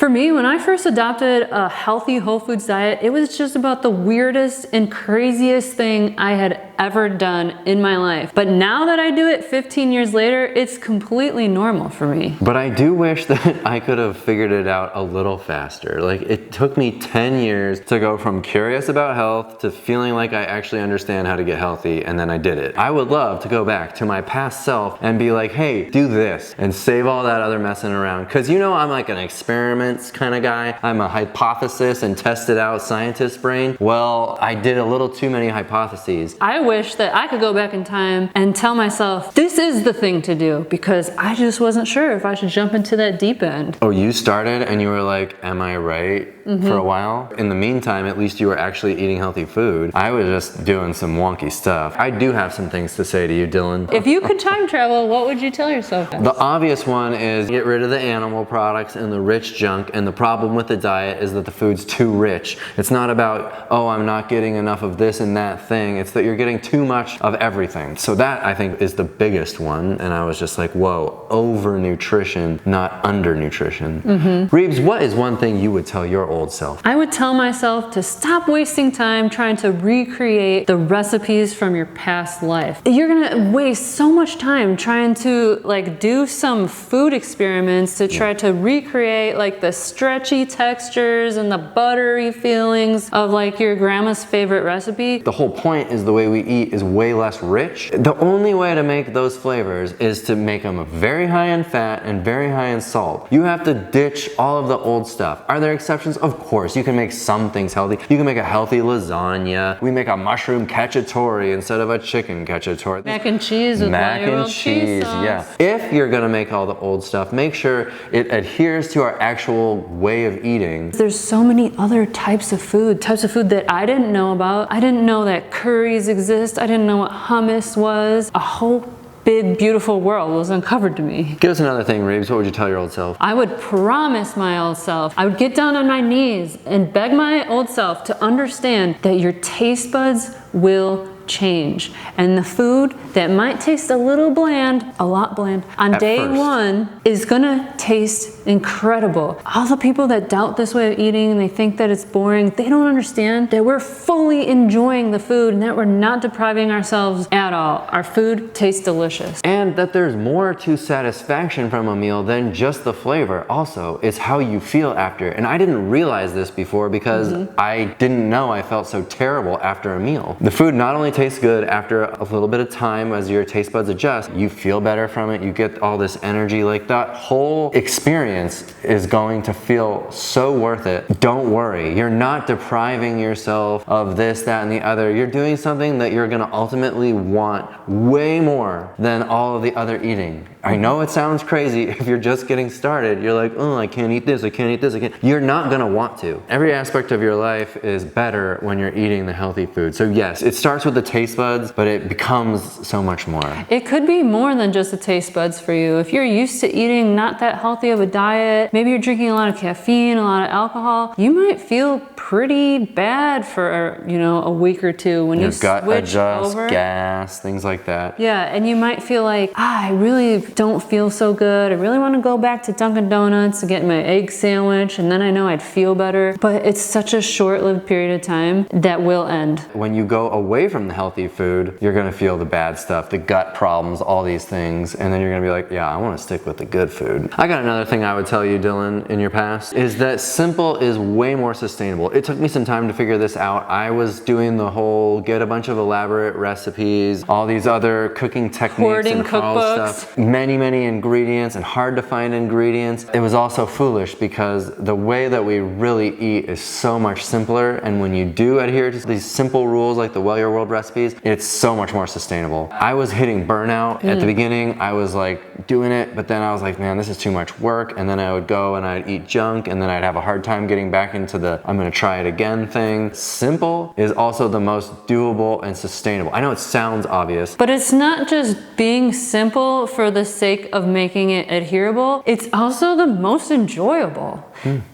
For me, when I first adopted a healthy whole foods diet, it was just about the weirdest and craziest thing I had ever done in my life. But now that I do it 15 years later, it's completely normal for me. But I do wish that I could have figured it out a little faster. Like, it took me 10 years to go from curious about health to feeling like I actually understand how to get healthy, and then I did it. I would love to go back to my past self and be like, hey, do this, and save all that other messing around. Because you know I'm like an experiments kind of guy. I'm a hypothesis and tested out scientist brain. Well, I did a little too many hypotheses. I wish that I could go back in time and tell myself, this is the thing to do, because I just wasn't sure if I should jump into that deep end. Oh, you started and you were like, am I right? For a while. In the meantime, at least you were actually eating healthy food. I was just doing some wonky stuff. I do have some things to say to you, Dylan. If you could time travel, what would you tell yourself? The obvious one is get rid of the animal products and the rich junk, and the problem with the diet is that the food's too rich. It's not about, oh, I'm not getting enough of this and that thing. It's that you're getting too much of everything. So that, I think, is the biggest one, and I was just like, whoa, over-nutrition, not under-nutrition. Reeves, what is one thing you would tell your old self? I would tell myself to stop wasting time trying to recreate the recipes from your past life. You're gonna waste so much time trying to like do some food experiments to try to recreate like the stretchy textures and the buttery feelings of like your grandma's favorite recipe. The whole point is the way we eat is way less rich. The only way to make those flavors is to make them very high in fat and very high in salt. You have to ditch all of the old stuff. Are there exceptions? Of course, you can make some things healthy. You can make a healthy lasagna. We make a mushroom cacciatore instead of a chicken cacciatore. Mac and cheese with mac and cheese, yeah. If you're gonna make all the old stuff, make sure it adheres to our actual way of eating. There's so many other types of food that I didn't know about. I didn't know that curries exist. I didn't know what hummus was. A whole big, beautiful world was uncovered to me. Give us another thing, Reeves. What would you tell your old self? I would promise my old self, I would get down on my knees and beg my old self to understand that your taste buds will change. And the food that might taste a little bland, a lot bland, on day one is gonna taste incredible. All the people that doubt this way of eating and they think that it's boring, they don't understand that we're fully enjoying the food and that we're not depriving ourselves at all. Our food tastes delicious. And that there's more to satisfaction from a meal than just the flavor. Also, it's how you feel after. And I didn't realize this before because I didn't know I felt so terrible after a meal. The food not only tastes good after a little bit of time as your taste buds adjust, you feel better from it, you get all this energy. Like, that whole experience is going to feel so worth it. Don't worry, you're not depriving yourself of this, that, and the other. You're doing something that you're gonna ultimately want way more than all of the other eating. I know it sounds crazy if you're just getting started. You're like, oh, I can't eat this, I can't eat this, I can't. You're not gonna want to. Every aspect of your life is better when you're eating the healthy food. So yes, it starts with the taste buds, but it becomes so much more. It could be more than just the taste buds for you. If you're used to eating not that healthy of a diet, maybe you're drinking a lot of caffeine, a lot of alcohol, you might feel pretty bad for, you know, a week or two when you gut switch adjust, over. gas, things like that. Yeah, and you might feel like, I really don't feel so good. I really want to go back to Dunkin' Donuts and get my egg sandwich, and then I know I'd feel better. But it's such a short-lived period of time that will end. When you go away from the healthy food, you're gonna feel the bad stuff, the gut problems, all these things, and then you're gonna be like, yeah, I wanna stick with the good food. I got another thing I would tell you, Dylan, in your past, is that simple is way more sustainable. It took me some time to figure this out. I was doing the whole get a bunch of elaborate recipes, all these other cooking techniques Hoarding and cookbooks. stuff. Many ingredients and hard to find ingredients. It was also foolish because the way that we really eat is so much simpler, and when you do adhere to these simple rules like the Well Your World recipes, it's so much more sustainable. I was hitting burnout at the beginning. I was like doing it, but then I was like, man, this is too much work, and then I would go and I'd eat junk, and then I'd have a hard time getting back into the I'm gonna try it again thing. Simple is also the most doable and sustainable. I know it sounds obvious, but it's not just being simple for the sake of making it adherable, it's also the most enjoyable.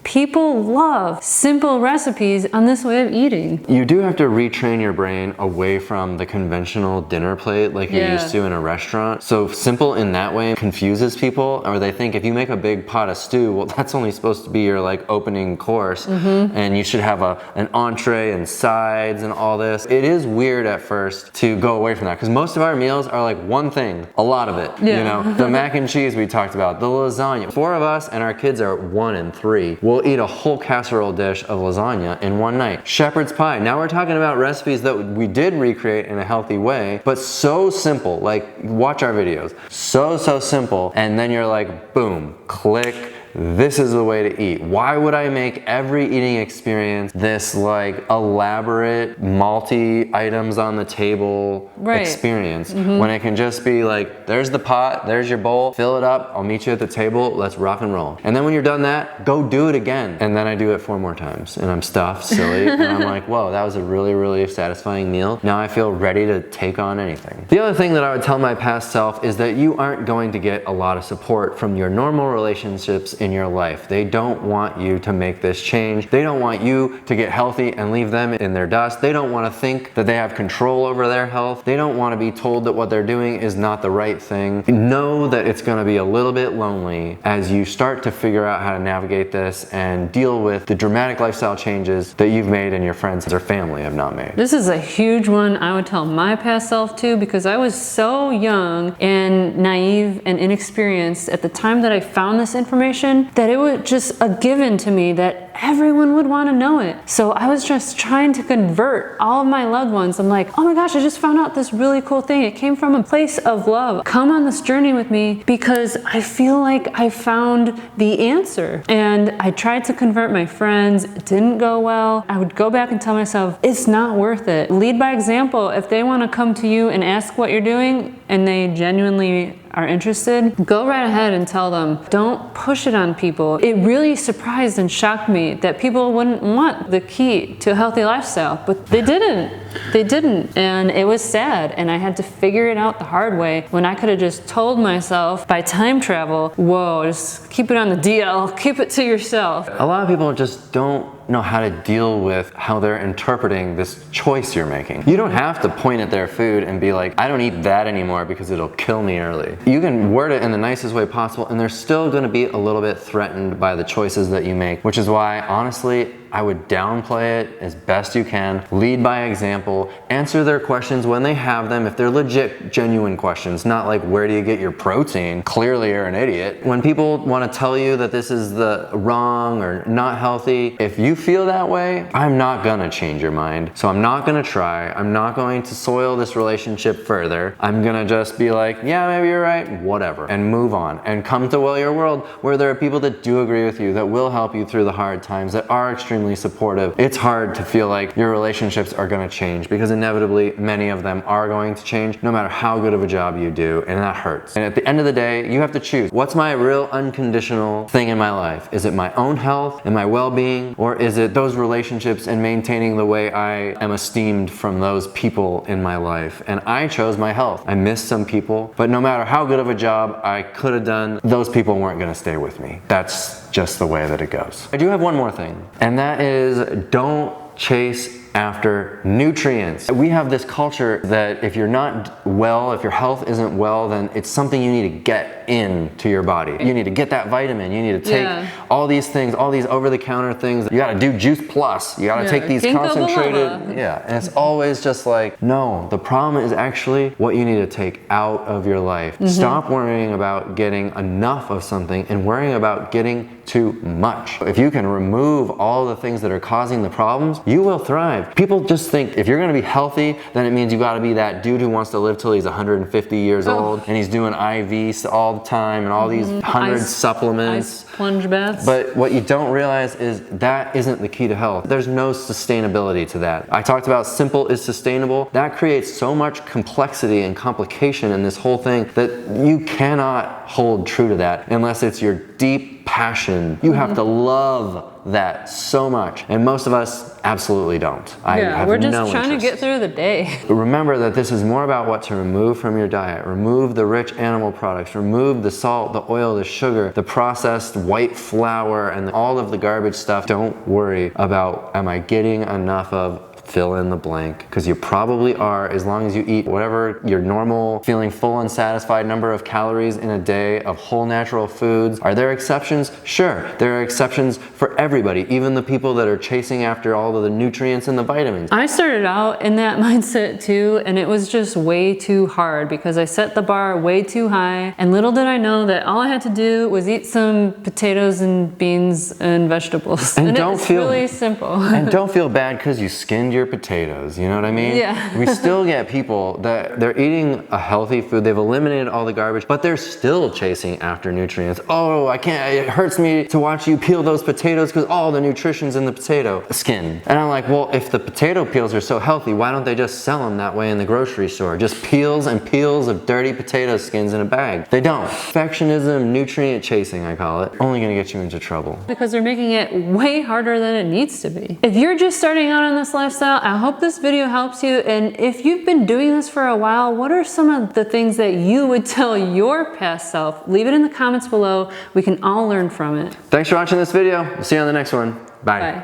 People love simple recipes on this way of eating. You do have to retrain your brain away from the conventional dinner plate like you're used to in a restaurant. So simple in that way confuses people, or they think if you make a big pot of stew, well, that's only supposed to be your like opening course, and you should have an entree and sides and all this. It is weird at first to go away from that, because most of our meals are like one thing, a lot of it. You know, the mac and cheese we talked about, the lasagna. 4 of us and our kids are 1 and 3. We'll eat a whole casserole dish of lasagna in one night. Shepherd's pie. Now we're talking about recipes that we did recreate in a healthy way, but so simple. Like, watch our videos. So simple. And then you're like, boom, click. This is the way to eat. Why would I make every eating experience this like elaborate multi items on the table experience when it can just be like, there's the pot, there's your bowl, fill it up, I'll meet you at the table, let's rock and roll. And then when you're done that, go do it again. And then I do it 4 more times and I'm stuffed, silly, and I'm like, whoa, that was a really satisfying meal. Now I feel ready to take on anything. The other thing that I would tell my past self is that you aren't going to get a lot of support from your normal relationships in your life. They don't want you to make this change. They don't want you to get healthy and leave them in their dust. They don't want to think that they have control over their health. They don't want to be told that what they're doing is not the right thing. Know that it's going to be a little bit lonely as you start to figure out how to navigate this and deal with the dramatic lifestyle changes that you've made and your friends or family have not made. This is a huge one I would tell my past self too, because I was so young and naive and inexperienced at the time that I found this information that it was just a given to me that everyone would want to know it. So I was just trying to convert all of my loved ones. I'm like, oh my gosh, I just found out this really cool thing. It came from a place of love. Come on this journey with me because I feel like I found the answer. And I tried to convert my friends. It didn't go well. I would go back and tell myself, it's not worth it. Lead by example. If they want to come to you and ask what you're doing and they genuinely are interested, go right ahead and tell them. Don't push it on people. It really surprised and shocked me that people wouldn't want the key to a healthy lifestyle, but they didn't. They didn't. And it was sad. And I had to figure it out the hard way when I could have just told myself by time travel, whoa, just keep it on the DL, keep it to yourself. A lot of people just don't know how to deal with how they're interpreting this choice you're making. You don't have to point at their food and be like, I don't eat that anymore because it'll kill me early. You can word it in the nicest way possible and they're still gonna be a little bit threatened by the choices that you make, which is why, honestly, I would downplay it as best you can, lead by example, answer their questions when they have them, if they're legit, genuine questions, not like, where do you get your protein? Clearly you're an idiot. When people wanna tell you that this is the wrong or not healthy, if you feel that way, I'm not gonna change your mind. So I'm not gonna try. I'm not going to soil this relationship further. I'm gonna just be like, yeah, maybe you're right, whatever, and move on and come to your world where there are people that do agree with you, that will help you through the hard times, that are extremely supportive. It's hard to feel like your relationships are gonna change because inevitably many of them are going to change no matter how good of a job you do, and that hurts. And at the end of the day, you have to choose. What's my real unconditional thing in my life? Is it my own health and my well-being, or is it those relationships and maintaining the way I am esteemed from those people in my life? And I chose my health. I missed some people, but no matter how good of a job I could have done, those people weren't gonna stay with me. That's just the way that it goes. I do have one more thing, and that is, don't chase after nutrients. We have this culture that if you're not well, if your health isn't well, then it's something you need to get into your body. You need to get that vitamin. You need to take all these things, all these over-the-counter things. You gotta do Juice Plus. You gotta take these concentrated, and it's always just like, no, the problem is actually what you need to take out of your life. Stop worrying about getting enough of something and worrying about getting too much. If you can remove all the things that are causing the problems, you will thrive. People just think if you're gonna be healthy, then it means you gotta be that dude who wants to live till he's 150 years old and he's doing IVs all the time and all these 100 supplements. Ice plunge baths. But what you don't realize is that isn't the key to health. There's no sustainability to that. I talked about simple is sustainable. That creates so much complexity and complication in this whole thing that you cannot hold true to that unless it's your deep passion. You have to love that so much. And most of us absolutely don't. I have we're just no trying interest. to get through the day. Remember that this is more about what to remove from your diet. Remove the rich animal products, remove the salt, the oil, the sugar, the processed white flour, and all of the garbage stuff. Don't worry about, am I getting enough of fill in the blank, because you probably are, as long as you eat whatever your normal feeling full and satisfied number of calories in a day of whole natural foods. Are there exceptions? Sure, there are exceptions for everybody, even the people that are chasing after all of the nutrients and the vitamins. I started out in that mindset too, and it was just way too hard because I set the bar way too high, and little did I know that all I had to do was eat some potatoes and beans and vegetables. And don't it's feel really simple. And don't feel bad because you skinned your potatoes, you know what I mean? Yeah. We still get people that they're eating a healthy food, they've eliminated all the garbage, but they're still chasing after nutrients. Oh, I can't, it hurts me to watch you peel those potatoes because all the nutrition's in the potato skin. And I'm like, well, if the potato peels are so healthy, why don't they just sell them that way in the grocery store? Just peels and peels of dirty potato skins in a bag. They don't. Perfectionism, nutrient chasing, I call it, only gonna get you into trouble. Because they're making it way harder than it needs to be. If you're just starting out on this lifestyle, I hope this video helps you. And if you've been doing this for a while, what are some of the things that you would tell your past self? Leave it in the comments below. We can all learn from it. Thanks for watching this video. We'll see you on the next one. Bye. Bye.